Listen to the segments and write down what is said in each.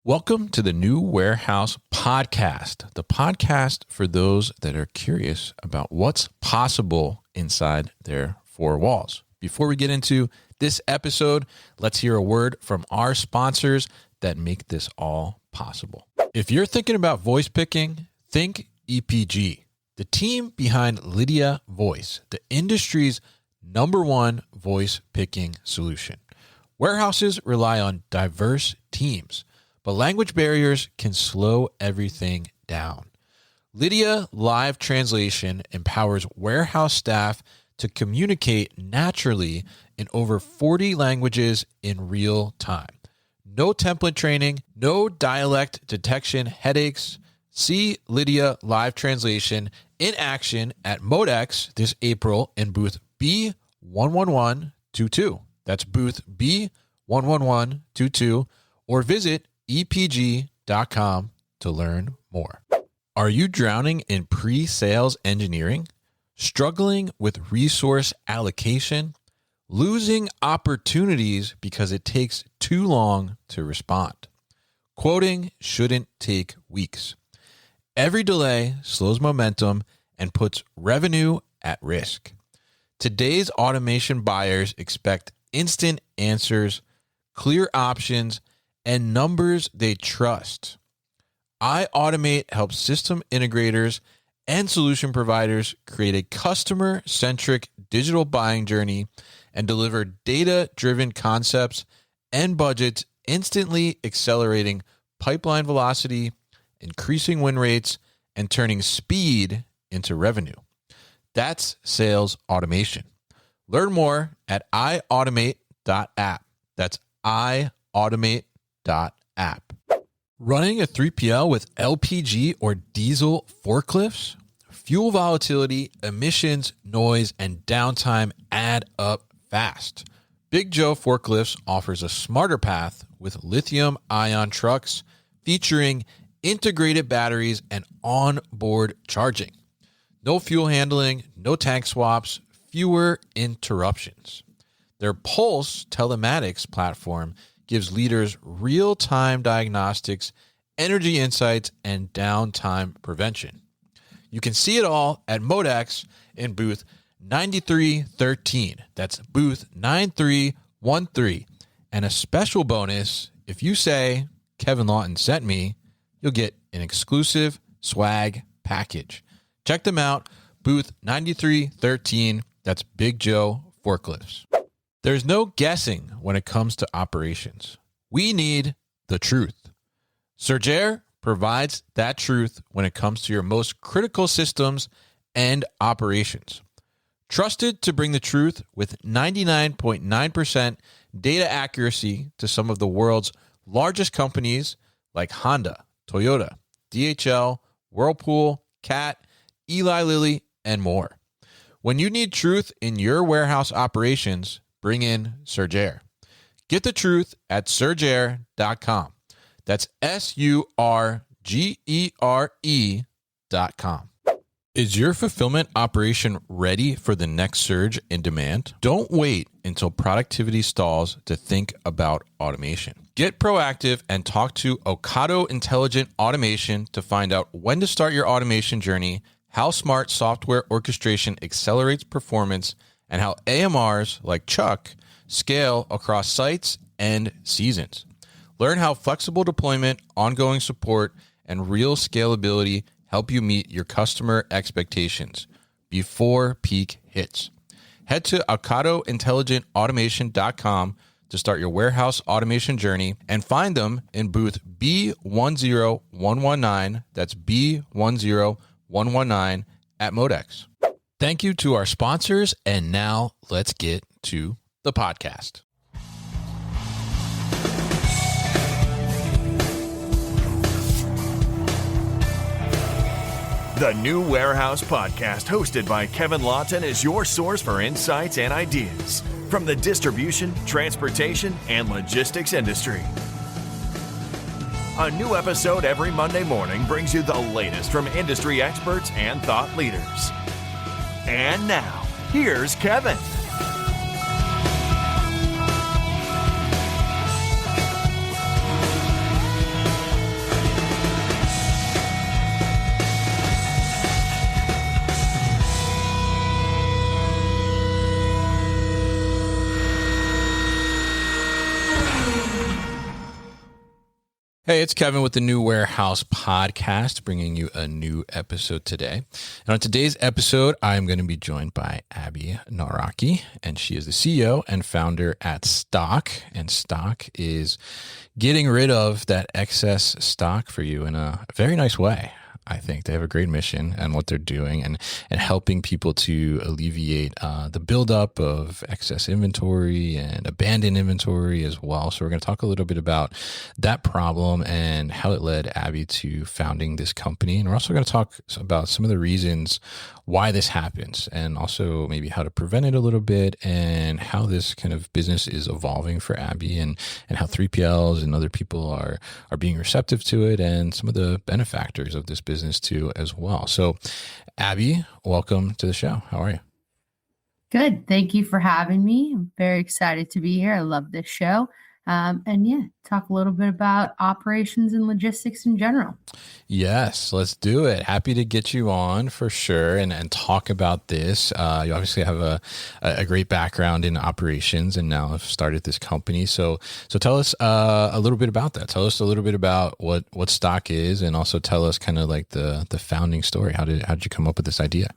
Welcome to the New Warehouse Podcast, the podcast for those that are curious about what's possible inside their four walls. Before we get into this episode, let's hear a word from our sponsors that make this all possible. If you're thinking about voice picking, think EPG, the team behind Lydia Voice, the industry's #1 voice picking solution. Warehouses rely on diverse teams, but language barriers can slow everything down. Lydia Live Translation empowers warehouse staff to communicate naturally in over 40 languages in real time. No template training, no dialect detection headaches. See Lydia Live Translation in action at Modex this April in booth B11122. That's booth B11122, or visit epg.com to learn more. Are you drowning in pre-sales engineering? Struggling with resource allocation? Losing opportunities because it takes too long to respond? Quoting shouldn't take weeks. Every delay slows momentum and puts revenue at risk. Today's automation buyers expect instant answers, clear options, and numbers they trust. iAutomate helps system integrators and solution providers create a customer-centric digital buying journey and deliver data-driven concepts and budgets, instantly accelerating pipeline velocity, increasing win rates, and turning speed into revenue. That's sales automation. Learn more at iautomate.app. That's iautomate.app. Running a 3PL with LPG or diesel forklifts? Fuel volatility, emissions, noise, and downtime add up fast. Big Joe Forklifts offers a smarter path with lithium-ion trucks featuring integrated batteries and onboard charging. No fuel handling, no tank swaps, fewer interruptions. Their Pulse telematics platform gives leaders real-time diagnostics, energy insights, and downtime prevention. You can see it all at Modex in booth 9313. That's booth 9313. And a special bonus, if you say Kevin Lawton sent me, you'll get an exclusive swag package. Check them out, booth 9313. That's Big Joe Forklifts. There's no guessing when it comes to operations. We need the truth. Surgair provides that truth when it comes to your most critical systems and operations. Trusted to bring the truth with 99.9% data accuracy to some of the world's largest companies like Honda, Toyota, DHL, Whirlpool, Cat, Eli Lilly, and more. When you need truth in your warehouse operations, bring in Surgair. Get the truth at surgair.com. That's SURGERE.com. Is your fulfillment operation ready for the next surge in demand? Don't wait until productivity stalls to think about automation. Get proactive and talk to Ocado Intelligent Automation to find out when to start your automation journey, how smart software orchestration accelerates performance, and how AMRs like Chuck scale across sites and seasons. Learn how flexible deployment, ongoing support, and real scalability help you meet your customer expectations before peak hits. Head to OcadoIntelligentAutomation.com to start your warehouse automation journey and find them in booth B10119. That's B10119 at Modex. Thank you to our sponsors, and now let's get to the podcast. The New Warehouse Podcast, hosted by Kevin Lawton, is your source for insights and ideas from the distribution, transportation, and logistics industry. A new episode every Monday morning brings you the latest from industry experts and thought leaders. And now, here's Kevin. Hey, it's Kevin with the New Warehouse Podcast, bringing you a new episode today. And on today's episode, I'm going to be joined by Abby Nawrocki, and she is the CEO and founder at Stock. And Stock is getting rid of that excess stock for you in a very nice way. I think they have a great mission and what they're doing and helping people to alleviate the buildup of excess inventory and abandoned inventory as well. So we're going to talk a little bit about that problem and how it led Abby to founding this company. And we're also going to talk about some of the reasons why this happens and also maybe how to prevent it a little bit and how this kind of business is evolving for Abby and how 3PLs and other people are being receptive to it and some of the benefactors of this business too as well. So Abby, welcome to the show. How are you? Good. Thank you for having me. I'm very excited to be here. I love this show. Talk a little bit about operations and logistics in general. Yes, let's do it. Happy to get you on for sure and talk about this. You obviously have a great background in operations and now have started this company. So tell us a little bit about that. Tell us a little bit about what Stock is and also tell us kind of like the founding story. How did you come up with this idea?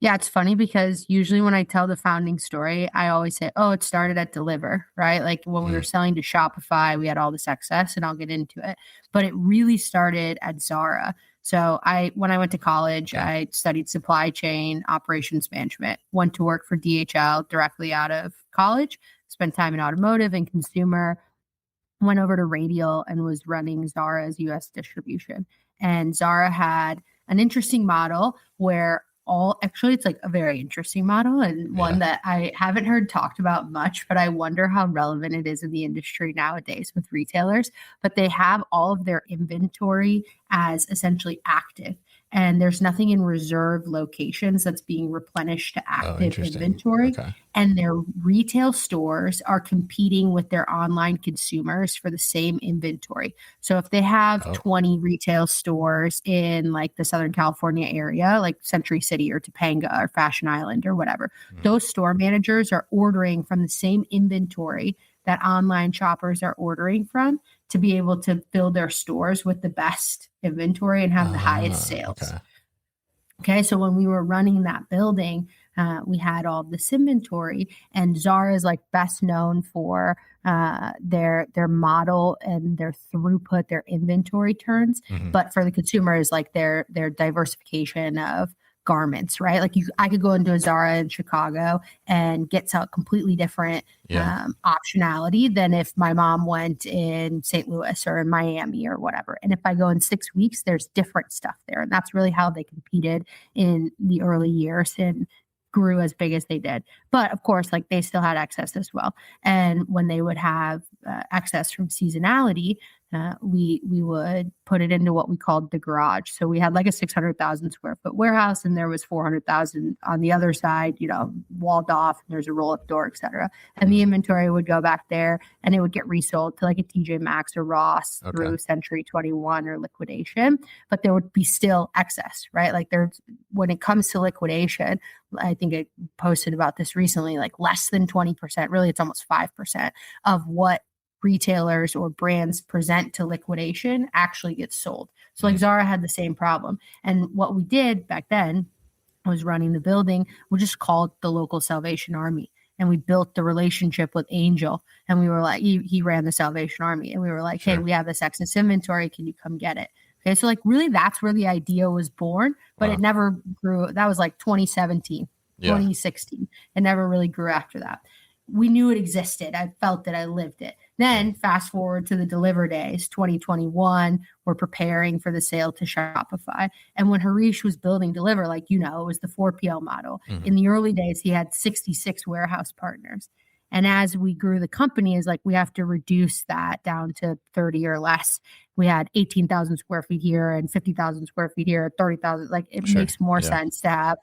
Yeah, it's funny because usually when I tell the founding story, I always say, oh, it started at Deliver, right? Like when we were selling to Shopify, we had all this excess and I'll get into it. But it really started at Zara. So when I went to college, I studied supply chain operations management, went to work for DHL directly out of college, spent time in automotive and consumer, went over to Radial and was running Zara's US distribution. And Zara had an interesting model where it's like a very interesting model and one that I haven't heard talked about much, but I wonder how relevant it is in the industry nowadays with retailers. But they have all of their inventory as essentially active. And there's nothing in reserve locations that's being replenished to active inventory. Okay. And their retail stores are competing with their online consumers for the same inventory. So if they have 20 retail stores in like the Southern California area, like Century City or Topanga or Fashion Island or whatever, those store managers are ordering from the same inventory that online shoppers are ordering from to be able to fill their stores with the best inventory and have the highest sales. Okay. So when we were running that building, we had all this inventory, and Zara is like best known for their model and their throughput, their inventory turns. But for the consumer is like their diversification of garments, right? Like I could go into a Zara in Chicago and get some completely different optionality than if my mom went in St. Louis or in Miami or whatever. And if I go in 6 weeks, there's different stuff there. And that's really how they competed in the early years and grew as big as they did. But of course, like they still had excess as well. And when they would have excess from seasonality, we would put it into what we called the garage. So we had like a 600,000 square foot warehouse, and there was 400,000 on the other side, walled off, and there's a roll up door, et cetera. And the inventory would go back there and it would get resold to like a TJ Maxx or Ross through Century 21 or liquidation, but there would be still excess, right? Like when it comes to liquidation, I think I posted about this recently, like less than 20%, really it's almost 5% of what retailers or brands present to liquidation actually gets sold. So like Zara had the same problem. And what we did back then was running the building. We just called the local Salvation Army and we built the relationship with Angel. And we were like, he ran the Salvation Army. And we were like, hey, we have this excess inventory. Can you come get it? Okay. So like really that's where the idea was born, but it never grew. That was like 2017, 2016. It never really grew after that. We knew it existed. I felt it. I lived it. Then fast forward to the Deliver days, 2021, we're preparing for the sale to Shopify. And when Harish was building Deliver, like, it was the 4PL model. In the early days, he had 66 warehouse partners. And as we grew the company, is like we have to reduce that down to 30 or less. We had 18,000 square feet here and 50,000 square feet here, 30,000. Like it makes more sense to have,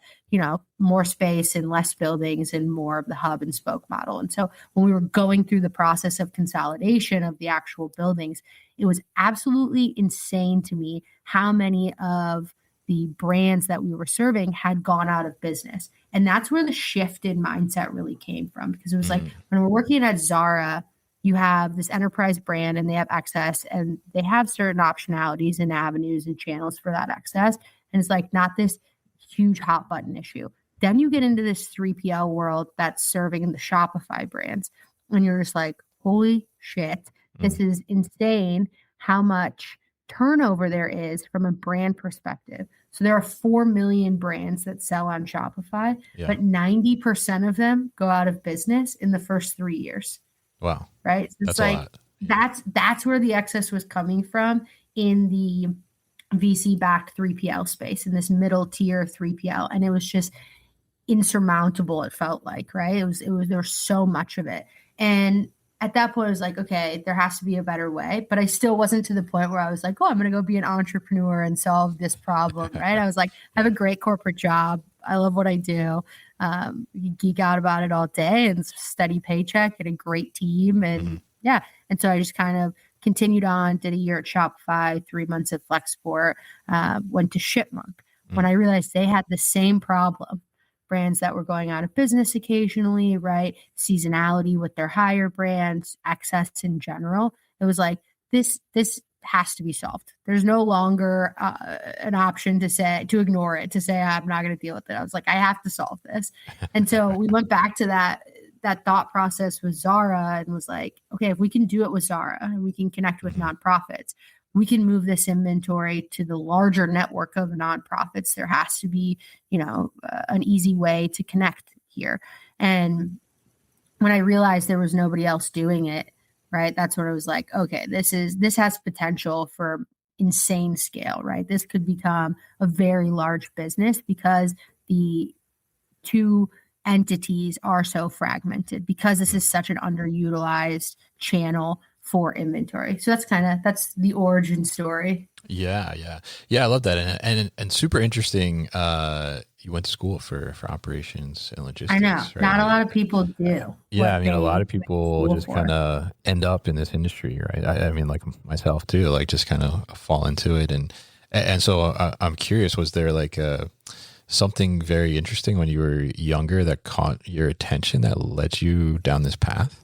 more space and less buildings and more of the hub and spoke model. And so when we were going through the process of consolidation of the actual buildings, it was absolutely insane to me how many of the brands that we were serving had gone out of business. And that's where the shift in mindset really came from, because it was like when we're working at Zara, you have this enterprise brand and they have excess and they have certain optionalities and avenues and channels for that excess. And it's like not this huge hot button issue. Then you get into this 3PL world that's serving the Shopify brands. And you're just like, holy shit, this is insane how much turnover there is from a brand perspective. So there are 4 million brands that sell on Shopify, but 90% of them go out of business in the first 3 years. Wow. Right. So it's like, that's where the excess was coming from in the VC backed 3PL space, in this middle tier 3PL. And it was just insurmountable. It felt like, right. It was, there was so much of it. And at that point, I was like, okay, there has to be a better way. But I still wasn't to the point where I was like, oh, I'm going to go be an entrepreneur and solve this problem, right? I was like, I have a great corporate job. I love what I do. You geek out about it all day and steady paycheck and a great team. And yeah. And so I just kind of continued on, did a year at Shopify, 3 months at Flexport, went to Shipmonk. When I realized they had the same problem, brands that were going out of business occasionally, right? Seasonality with their higher brands, excess in general. It was like, this has to be solved. There's no longer an option to ignore it, to say, I'm not going to deal with it. I was like, I have to solve this. And so we went back to that thought process with Zara and was like, okay, if we can do it with Zara and we can connect with nonprofits, we can move this inventory to the larger network of nonprofits. There has to be, an easy way to connect here. And when I realized there was nobody else doing it, right, that's when I was like, okay, this has potential for insane scale, right? This could become a very large business because the two entities are so fragmented, because this is such an underutilized channel for inventory. So that's the origin story. Yeah. I love that. And super interesting. You went to school for operations and logistics. I know. Right? Not a lot of people do. Yeah. I mean, a lot of people just kind of end up in this industry, right? I mean, like myself too, like just kind of fall into it. And so I'm curious, was there like something very interesting when you were younger that caught your attention that led you down this path?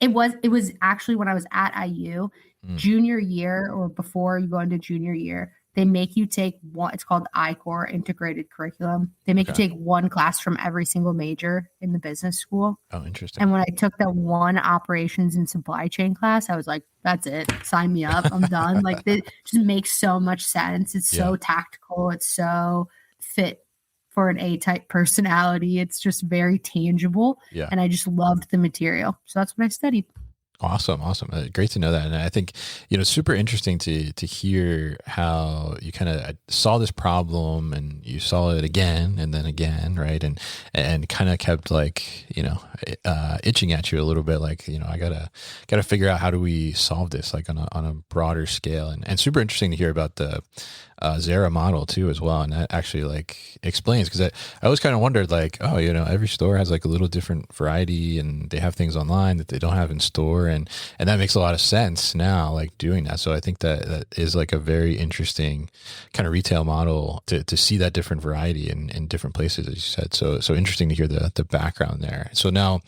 It was actually when I was at IU, junior year, or before you go into junior year, they make you take one. It's called I-Core, integrated curriculum. They make you take one class from every single major in the business school. Oh, interesting. And when I took that one operations and supply chain class, I was like, that's it. Sign me up. I'm done. Like, it just makes so much sense. It's so tactical. It's so fit for an A-type personality. It's just very tangible. Yeah. And I just loved the material. So that's what I studied. Awesome. Great to know that. And I think, super interesting to hear how you kind of saw this problem and you saw it again and then again, right? And kind of kept like, itching at you a little bit, like, I gotta figure out how do we solve this, like on a broader scale. And super interesting to hear about the Zara model too, as well. And that actually like explains, because I always kind of wondered like, oh, every store has like a little different variety and they have things online that they don't have in store. And that makes a lot of sense now, like doing that. So I think that is like a very interesting kind of retail model to see that different variety in different places, as you said. So interesting to hear the background there. So now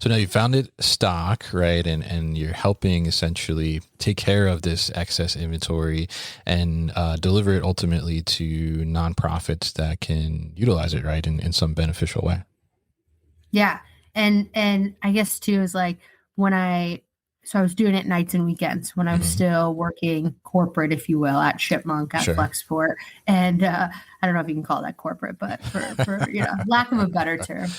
you founded Stock, right? And you're helping essentially take care of this excess inventory and deliver it ultimately to nonprofits that can utilize it, right, in some beneficial way. Yeah. And I guess too is like so I was doing it nights and weekends when I was still working corporate, if you will, at Shipmonk, at Flexport. And I don't know if you can call that corporate, but for lack of a better term.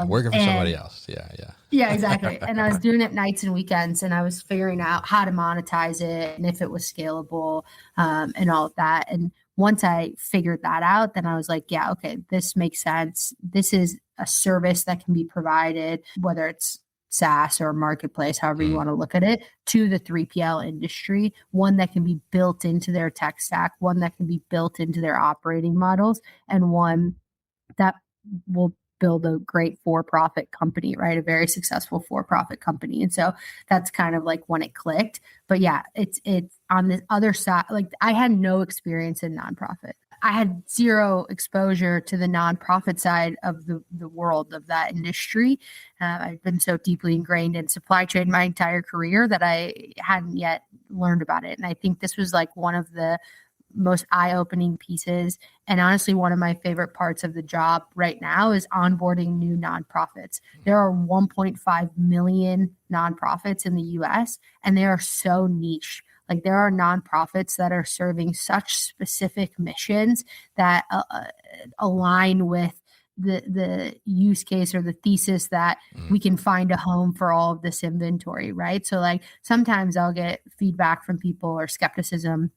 Working for somebody else. Yeah, exactly. And I was doing it nights and weekends, and I was figuring out how to monetize it and if it was scalable and all of that. And once I figured that out, then I was like, yeah, okay, this makes sense. This is a service that can be provided, whether it's SaaS or marketplace, however you want to look at it, to the 3PL industry, one that can be built into their tech stack, one that can be built into their operating models, and one that will build a great for-profit company, right? A very successful for-profit company. And so that's kind of like when it clicked. But yeah, it's on the other side. Like, I had no experience in nonprofit. I had zero exposure to the nonprofit side of the world of that industry. I've been so deeply ingrained in supply chain my entire career that I hadn't yet learned about it. And I think this was like one of the most eye-opening pieces. And honestly, one of my favorite parts of the job right now is onboarding new nonprofits. There are 1.5 million nonprofits in the US, and they are so niche. Like there are nonprofits that are serving such specific missions that align with the use case or the thesis that we can find a home for all of this inventory, right? So like sometimes I'll get feedback from people or skepticism.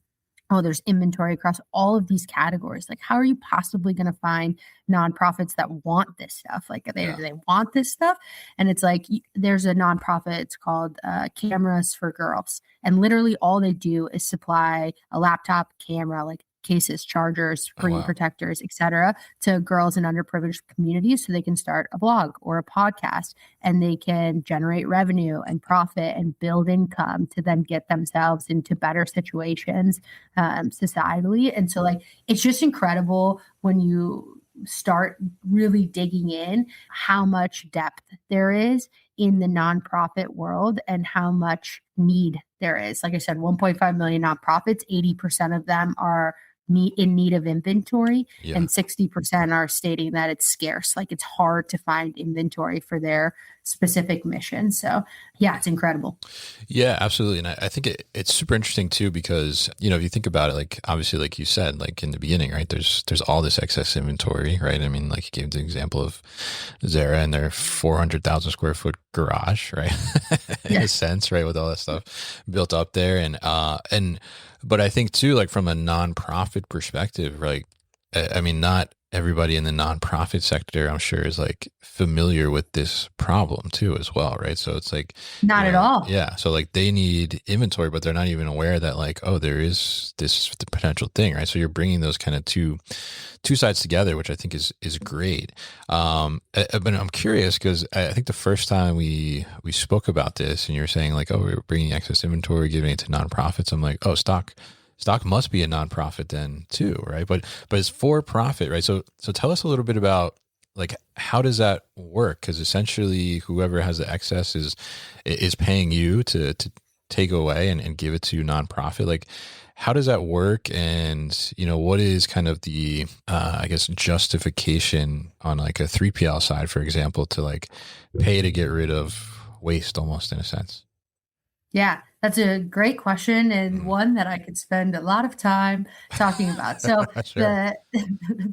Oh, there's inventory across all of these categories. Like, how are you possibly going to find nonprofits that want this stuff? Like, do they want this stuff? And it's like, there's a nonprofit, it's called Cameras for Girls. And literally all they do is supply a laptop camera, like cases, chargers, screen protectors, etc., to girls in underprivileged communities so they can start a blog or a podcast and they can generate revenue and profit and build income to then get themselves into better situations societally. And so like it's just incredible when you start really digging in how much depth there is in the nonprofit world and how much need there is. Like I said, 1.5 million nonprofits, 80% of them are in need of inventory, and 60% are stating that it's scarce. Like it's hard to find inventory for their specific mission. So yeah, it's incredible. Yeah, absolutely. And I think it's super interesting too, because, you know, if you think about it, like obviously, like you said, like in the beginning, right, there's all this excess inventory, right? I mean, like you gave the example of Zara and their 400,000 square foot garage, right? In a sense, right? With all that stuff built up there. But I think too, like from a nonprofit perspective, right? I mean, not everybody in the nonprofit sector, I'm sure, is like familiar with this problem too, as well, right? So it's like not at all. Yeah. So like they need inventory, but they're not even aware that like, oh, there is this potential thing, right? So you're bringing those kind of two sides together, which I think is great. But I'm curious because I think the first time we spoke about this, and you're saying like, oh, we're bringing excess inventory, giving it to nonprofits. I'm like, oh, stock must be a nonprofit then too, right? But it's for profit, right? So tell us a little bit about like how does that work? Because essentially, whoever has the excess is paying you to take away and give it to nonprofit. Like, how does that work? And you know, what is kind of the I guess justification on like a 3PL side, for example, to like pay to get rid of waste, almost in a sense? Yeah, that's a great question and one that I could spend a lot of time talking about. So Sure.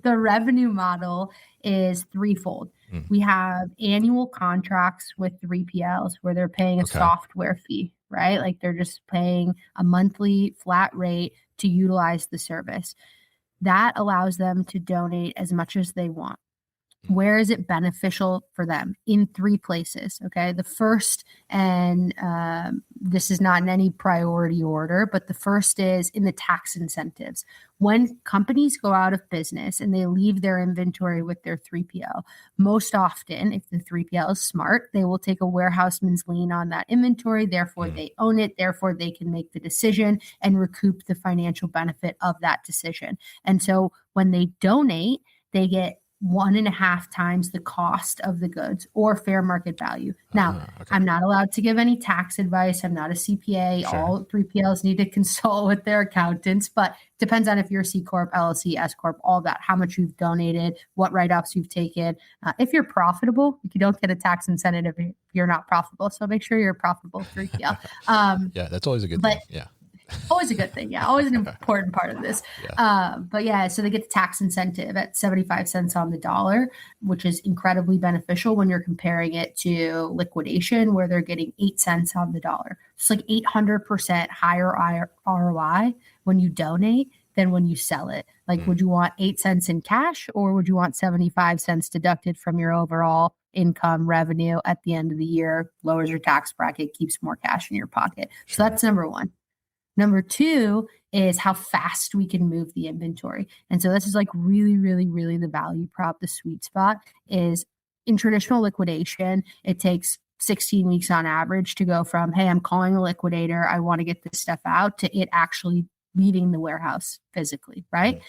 the revenue model is threefold. We have annual contracts with 3PLs where they're paying a software fee, right? Like they're just paying a monthly flat rate to utilize the service. That allows them to donate as much as they want. Where is it beneficial for them? In three places. Okay. The first, and this is not in any priority order, but the first is in the tax incentives. When companies go out of business and they leave their inventory with their 3PL, most often, if the 3PL is smart, they will take a warehouseman's lien on that inventory. Therefore, they own it. Therefore, they can make the decision and recoup the financial benefit of that decision. And so when they donate, they get 1.5 times the cost of the goods or fair market value. Now, I'm not allowed to give any tax advice. I'm not a CPA. Sure. All 3PLs need to consult with their accountants, but it depends on if you're C Corp, LLC, S Corp, all that, how much you've donated, what write-offs you've taken. If you're profitable, you don't get a tax incentive if you're not profitable. So make sure you're a profitable 3PL. Yeah, that's always a good thing. Yeah. Always a good thing. Yeah. Always an important part of this. But yeah, so they get the tax incentive at 75 cents on the dollar, which is incredibly beneficial when you're comparing it to liquidation where they're getting 8 cents on the dollar. It's like 800% higher ROI when you donate than when you sell it. Like, would you want 8 cents in cash or would you want 75 cents deducted from your overall income revenue at the end of the year? Lowers your tax bracket, keeps more cash in your pocket. So that's number one. Number two is how fast we can move the inventory. And so this is like really, really, really the value prop. The sweet spot is in traditional liquidation, it takes 16 weeks on average to go from, hey, I'm calling a liquidator, I want to get this stuff out, to it actually leaving the warehouse physically, right?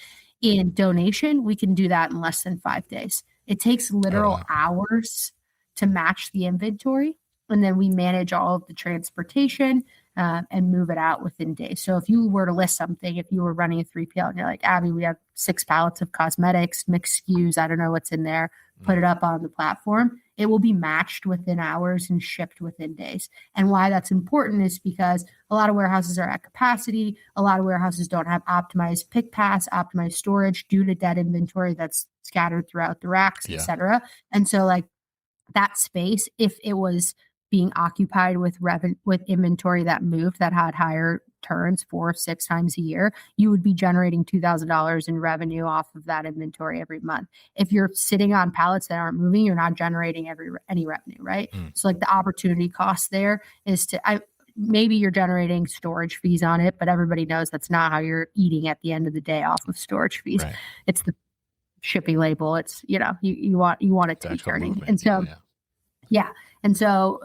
In donation, we can do that in less than 5 days. It takes literal hours to match the inventory. And then we manage all of the transportation and move it out within days. So if you were to list something, if you were running a 3PL and you're like, Abby, we have 6 pallets of cosmetics, mixed SKUs, I don't know what's in there, put it up on the platform, it will be matched within hours and shipped within days. And why that's important is because a lot of warehouses are at capacity. A lot of warehouses don't have optimized pick pass, optimized storage due to dead inventory that's scattered throughout the racks, et cetera. And so like that space, if it was being occupied with inventory that moved, that had higher turns 4 or 6 times a year, you would be generating $2,000 in revenue off of that inventory every month. If you're sitting on pallets that aren't moving, you're not generating any revenue, right? So like the opportunity cost there is maybe you're generating storage fees on it, but everybody knows that's not how you're eating at the end of the day off of storage fees. Right. It's the shipping label. It's, you want it to be turning. Movement. And so, and so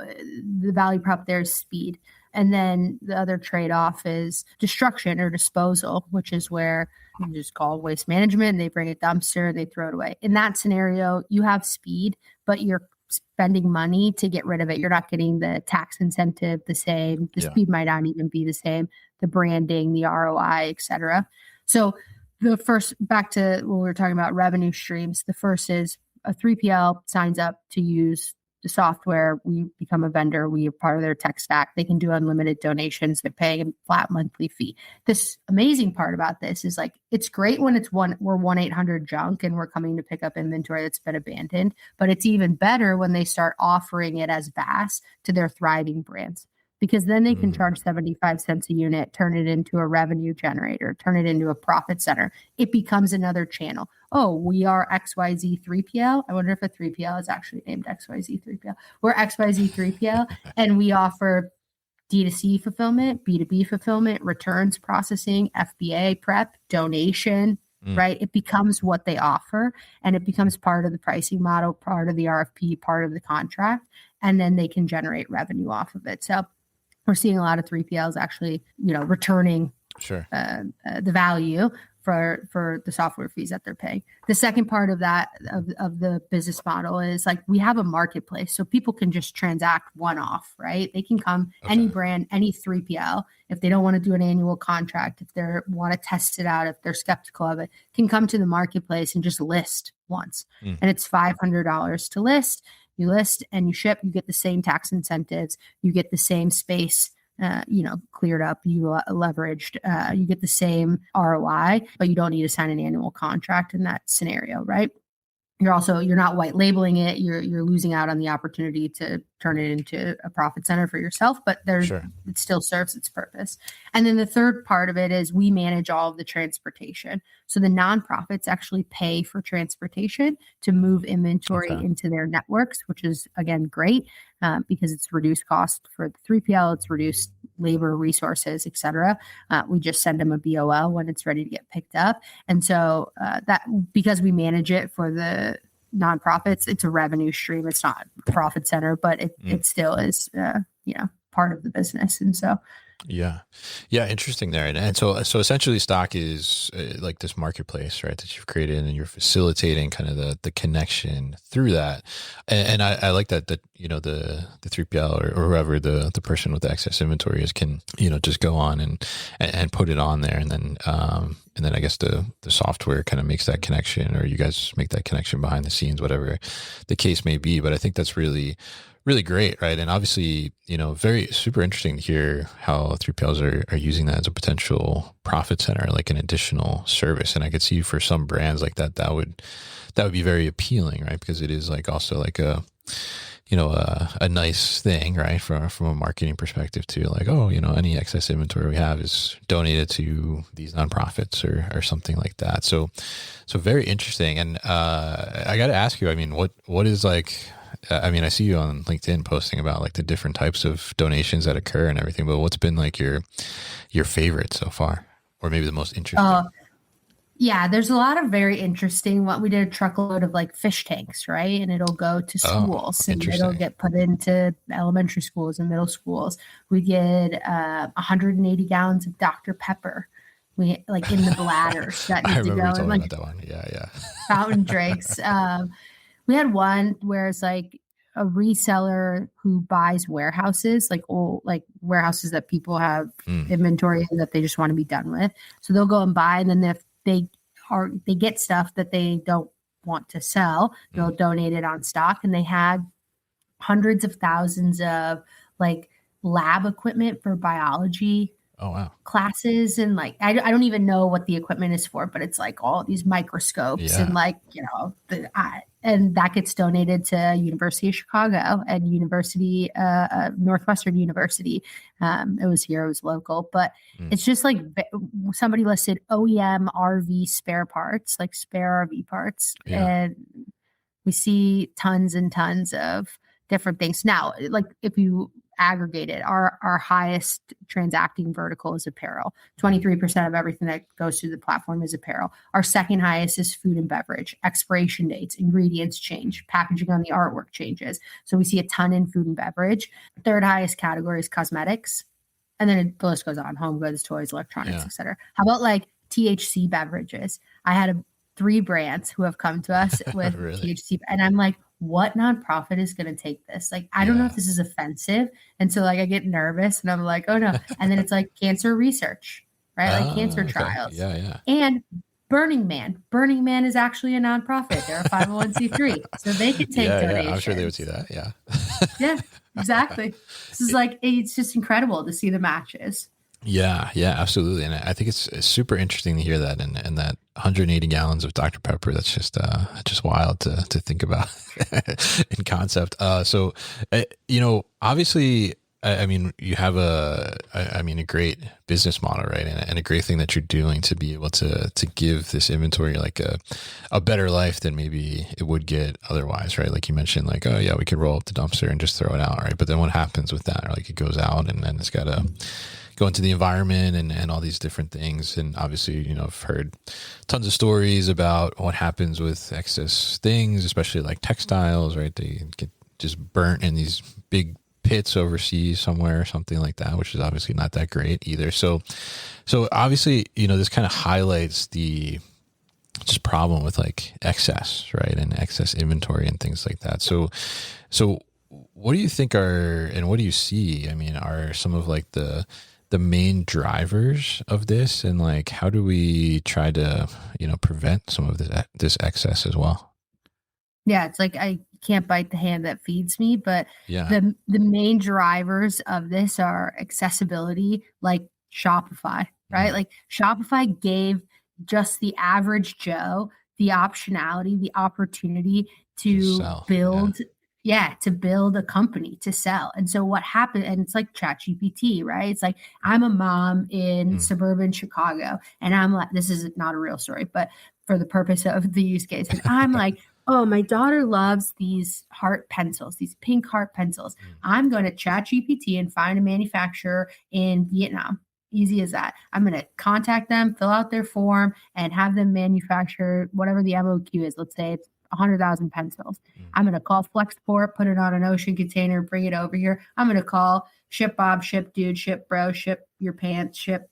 the value prop there is speed. And then the other trade-off is destruction or disposal, which is where you just call waste management. They bring a dumpster and they throw it away. In that scenario, you have speed, but you're spending money to get rid of it. You're not getting the tax incentive the same. The speed might not even be the same. The branding, the ROI, et cetera. So the first, back to when we were talking about revenue streams, the first is a 3PL signs up to use the software. We become a vendor. We are part of their tech stack. They can do unlimited donations. They're paying a flat monthly fee. This amazing part about this is like, it's great when we're 1-800-JUNK and we're coming to pick up inventory that's been abandoned, but it's even better when they start offering it as VAS to their thriving brands, because then they can charge 75 cents a unit, turn it into a revenue generator, turn it into a profit center. It becomes another channel. Oh, we are XYZ 3PL. I wonder if a 3PL is actually named XYZ 3PL. We're XYZ 3PL and we offer D2C fulfillment, B2B fulfillment, returns processing, FBA prep, donation, right? It becomes what they offer and it becomes part of the pricing model, part of the RFP, part of the contract, and then they can generate revenue off of it. So we're seeing a lot of 3PLs actually, returning the value for the software fees that they're paying. The second part of that, of the business model is like, we have a marketplace so people can just transact one-off, right? They can come, any brand, any 3PL, if they don't want to do an annual contract, if they want to test it out, if they're skeptical of it, can come to the marketplace and just list once. And it's $500 to list. You list and you ship, you get the same tax incentives, you get the same space, cleared up, you leveraged, you get the same ROI, but you don't need to sign an annual contract in that scenario, right? You're not white labeling it. You're losing out on the opportunity to turn it into a profit center for yourself, but it still serves its purpose. And then the third part of it is we manage all of the transportation. So the nonprofits actually pay for transportation to move inventory into their networks, which is again great because it's reduced cost for the 3PL, it's reduced labor, resources, et cetera. We just send them a BOL when it's ready to get picked up. And so that, because we manage it for the nonprofits, it's a revenue stream. It's not a profit center, but it still is, part of the business. And so, yeah, interesting there. And so essentially Stock is like this marketplace, right, that you've created, and you're facilitating kind of the connection through that. And I like that the 3PL or whoever the person with the excess inventory is can, just go on and put it on there. And then I guess the software kind of makes that connection, or you guys make that connection behind the scenes, whatever the case may be. But I think that's really great, right? And obviously, very super interesting to hear how 3PLs are using that as a potential profit center, like an additional service. And I could see for some brands like that would be very appealing, right? Because it is like also like a nice thing, right? From a marketing perspective too, like, any excess inventory we have is donated to these nonprofits or something like that. So very interesting. And I got to ask you, I mean, what is like, I see you on LinkedIn posting about like the different types of donations that occur and everything, but what's been like your favorite so far, or maybe the most interesting? Yeah, there's a lot of very interesting. We did a truckload of like fish tanks, right? And it'll go to schools and it'll get put into elementary schools and middle schools. We did 180 gallons of Dr. Pepper. we like in the bladders that I need to remember go you and told me like about that one. Yeah. fountain drinks. We had one where it's like a reseller who buys warehouses, like old like warehouses that people have inventory in that they just want to be done with. So they'll go and buy, and then if they get stuff that they don't want to sell, they'll donate it on stock. And they had hundreds of thousands of like lab equipment for biology Oh, wow. classes. And like, I don't even know what the equipment is for, but it's like all these microscopes and like, and that gets donated to University of Chicago and Northwestern University. It was local, but it's just like somebody listed OEM RV spare parts, like spare RV parts. Yeah. And we see tons and tons of different things. Now, like if you aggregate it, our highest transacting vertical is apparel. 23% of everything that goes through the platform is apparel. Our second highest is food and beverage. Expiration dates, ingredients change, packaging on the artwork changes. So we see a ton in food and beverage. Third highest category is cosmetics. And then the list goes on: home goods, toys, electronics, etc. How about like THC beverages? I had 3 brands who have come to us with Really? THC, and I'm like, what nonprofit is going to take this? Like, I don't know if this is offensive. And so like, I get nervous and I'm like, oh no. And then it's like cancer research, right? Like cancer trials. Yeah. And Burning Man is actually a nonprofit. They're a 501c3. So they could take donations. Yeah. I'm sure they would see that. Yeah. Yeah, exactly. This is like, it's just incredible to see the matches. Yeah, absolutely. And I think it's super interesting to hear that, and that 180 gallons of Dr. Pepper, that's just wild to think about in concept. So, obviously, I mean, you have a great business model, right? And a great thing that you're doing to be able to give this inventory like a better life than maybe it would get otherwise, right? Like you mentioned, like, oh yeah, we could roll up the dumpster and just throw it out, right? But then what happens with that? Like it goes out and then it's got to go into the environment and all these different things. And obviously, I've heard tons of stories about what happens with excess things, especially like textiles, right? They get just burnt in these big pits overseas somewhere or something like that, which is obviously not that great either. So obviously, this kind of highlights the just problem with like excess, right? And excess inventory and things like that. So what do you think and what do you see? I mean, are some of like the main drivers of this, and like how do we try to prevent some of this excess as well? Yeah, it's like I can't bite the hand that feeds me, but Yeah. the main drivers of this are accessibility, like Shopify, right? Like Shopify gave just the average Joe the optionality, the opportunity to build to build a company, to sell. And so what happened, and it's like ChatGPT, right? It's like, I'm a mom in suburban Chicago, and I'm like, this is not a real story, but for the purpose of the use case, and I'm like, oh, my daughter loves these heart pencils, these pink heart pencils. I'm going to ChatGPT and find a manufacturer in Vietnam. Easy as that. I'm going to contact them, fill out their form, and have them manufacture whatever the MOQ is. Let's say it's 100,000 pencils. I'm going to call Flexport, put it on an ocean container, bring it over here. I'm going to call Ship Bob, Ship Dude, Ship Bro, Ship Your Pants, Ship,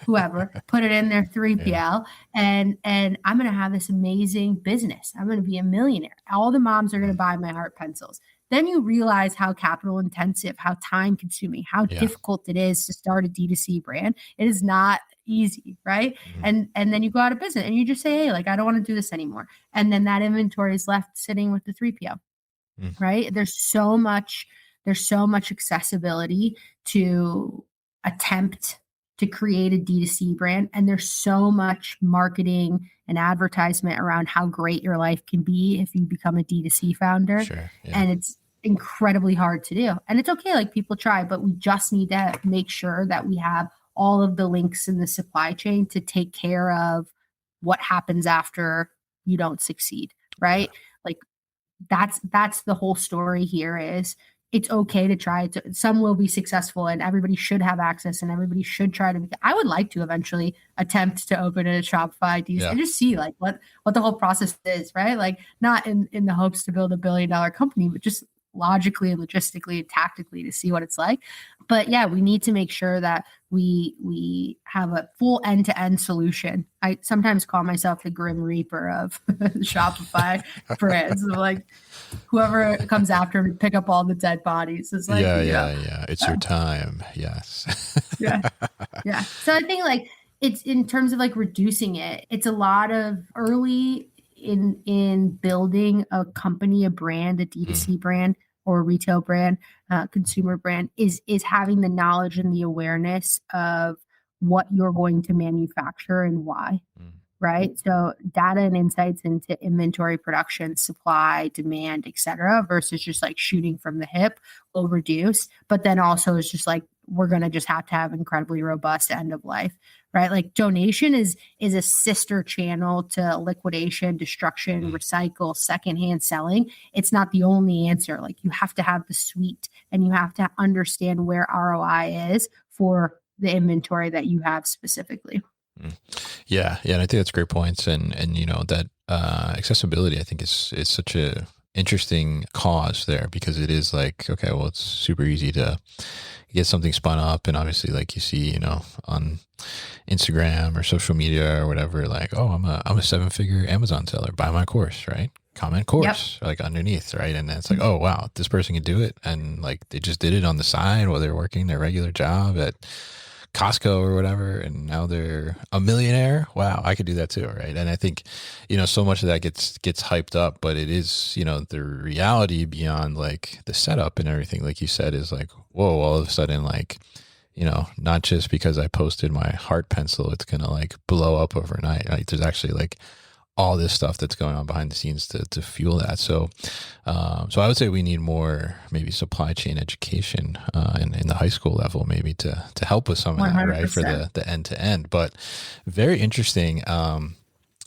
whoever, put it in their 3PL. And I'm going to have this amazing business. I'm going to be a millionaire. All the moms are going to buy my heart pencils. Then you realize how capital intensive, how time consuming, how difficult it is to start a D2C brand. It is not easy, right? And then you go out of business and you just say, hey, like, I don't want to do this anymore. And then that inventory is left sitting with the 3PL, right? There's so much accessibility to attempt to create a D2C brand. And there's so much marketing and advertisement around how great your life can be if you become a D2C founder. Sure, yeah. And it's incredibly hard to do. And it's okay, like people try, but we just need to make sure that we have all of the links in the supply chain to take care of what happens after you don't succeed, right? Like that's the whole story here. Is it's okay to try to, some will be successful, and everybody should have access, and everybody should try to I would like to eventually attempt to open a Shopify and just see like what the whole process is, right? Like not in the hopes to build $1 billion company, but just logically and logistically and tactically to see what it's like. But yeah, we need to make sure that we have a full end-to-end solution. I sometimes call myself the Grim Reaper of Shopify brands. I'm like, whoever comes after me to pick up all the dead bodies is like, yeah. It's your time. Yes. Yeah. So I think like it's in terms of like reducing it, it's a lot of early in building a company, a brand, a D2C brand or a retail brand, consumer brand is having the knowledge and the awareness of what you're going to manufacture and why. Right. So data and insights into inventory, production, supply, demand, et cetera, versus just like shooting from the hip will reduce. But then also it's just like, we're going to just have to have incredibly robust end of life, right? Like donation is a sister channel to liquidation, destruction, recycle, secondhand selling. It's not the only answer. Like you have to have the suite and you have to understand where ROI is for the inventory that you have specifically. Yeah. And I think that's great points. And that accessibility, I think is such a interesting cause there, because it is like, okay, well, it's super easy to get something spun up. And obviously, like you see, on Instagram or social media or whatever, like, oh, I'm a 7-figure Amazon seller, buy my course, right? Comment course, like underneath, right? And then it's like, oh, wow, this person can do it. And like, they just did it on the side while they're working their regular job at Costco or whatever, and now they're a millionaire. Wow, I could do that too, right? And I think, so much of that gets hyped up, but it is, the reality beyond like the setup and everything, like you said, is like, whoa, all of a sudden, like, not just because I posted my heart pencil, it's gonna like blow up overnight. Like, there's actually like all this stuff that's going on behind the scenes to fuel that. So I would say we need more maybe supply chain education in the high school level, maybe to help with some of 100%. That, right? For the end to end. But very interesting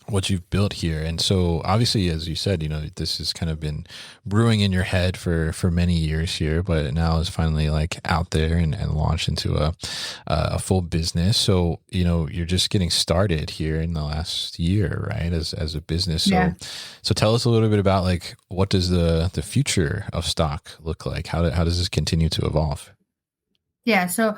what you've built here. And so obviously, as you said, this has kind of been brewing in your head for many years here, but now is finally like out there and launched into a full business. So, you're just getting started here in the last year, right? As a business. So tell us a little bit about like, what does the future of stock look like? How does this continue to evolve? Yeah. So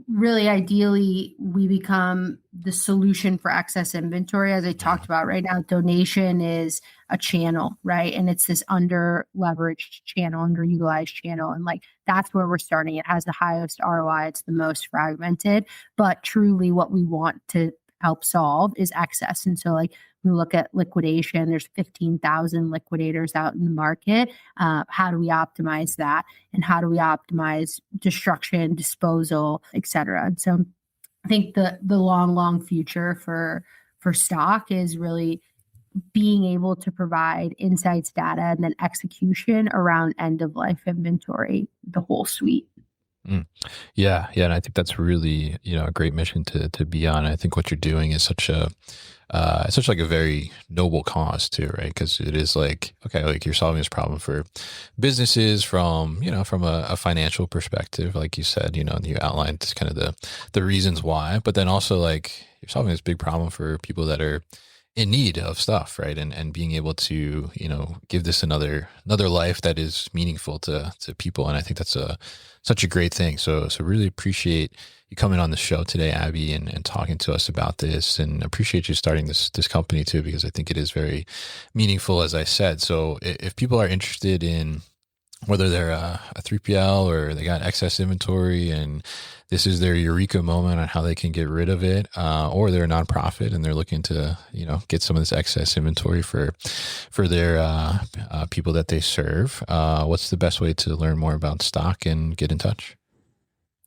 really, ideally, we become the solution for excess inventory. As I talked about right now, donation is a channel, right? And it's this under-leveraged channel, underutilized channel. And like, that's where we're starting. It has the highest ROI. It's the most fragmented, but truly what we want to help solve is excess. And so like, we look at liquidation, there's 15,000 liquidators out in the market. How do we optimize that? And how do we optimize destruction, disposal, et cetera? And so I think the long future for stock is really being able to provide insights, data, and then execution around end of life inventory, the whole suite. Yeah. And I think that's really, a great mission to be on. I think what you're doing is such like a very noble cause too, right? Because it is like, okay, like you're solving this problem for businesses from a financial perspective, like you said, and you outlined kind of the reasons why, but then also like you're solving this big problem for people that are in need of stuff, right? And being able to, give this another life that is meaningful to people. And I think that's such a great thing. So really appreciate you coming on the show today, Abby, and talking to us about this, and appreciate you starting this company too, because I think it is very meaningful, as I said. So if people are interested in whether they're a 3PL or they got excess inventory and this is their eureka moment on how they can get rid of it, or they're a nonprofit and they're looking to, get some of this excess inventory for their people that they serve, what's the best way to learn more about stock and get in touch?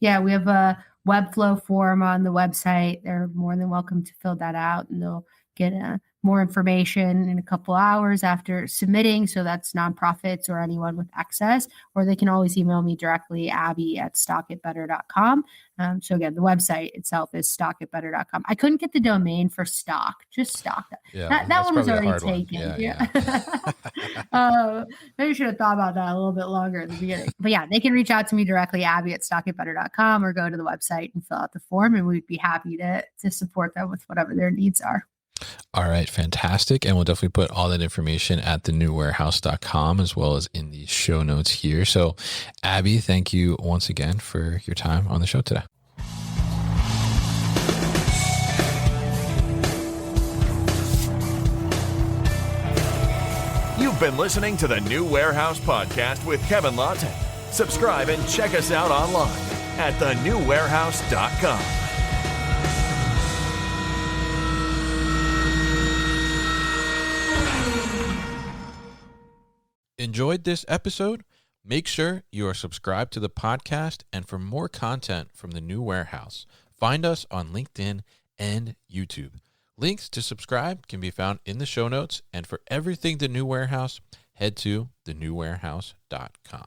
Yeah, we have a Webflow form on the website. They're more than welcome to fill that out, and they'll get more information in a couple hours after submitting. So that's nonprofits or anyone with access, or they can always email me directly, abby@stockitbetter.com. So again, the website itself is stockitbetter.com. I couldn't get the domain for stock, just stock. Yeah, that one was already taken. Yeah. Maybe you should have thought about that a little bit longer at the beginning. But yeah, they can reach out to me directly, abby@stockitbetter.com, or go to the website and fill out the form, and we'd be happy to support them with whatever their needs are. All right, fantastic. And we'll definitely put all that information at thenewwarehouse.com as well as in the show notes here. So, Abby, thank you once again for your time on the show today. You've been listening to the New Warehouse Podcast with Kevin Lawton. Subscribe and check us out online at thenewwarehouse.com. Enjoyed this episode? Make sure you are subscribed to the podcast, and for more content from the New Warehouse, find us on LinkedIn and YouTube. Links to subscribe can be found in the show notes, and for everything The New Warehouse, head to thenewwarehouse.com.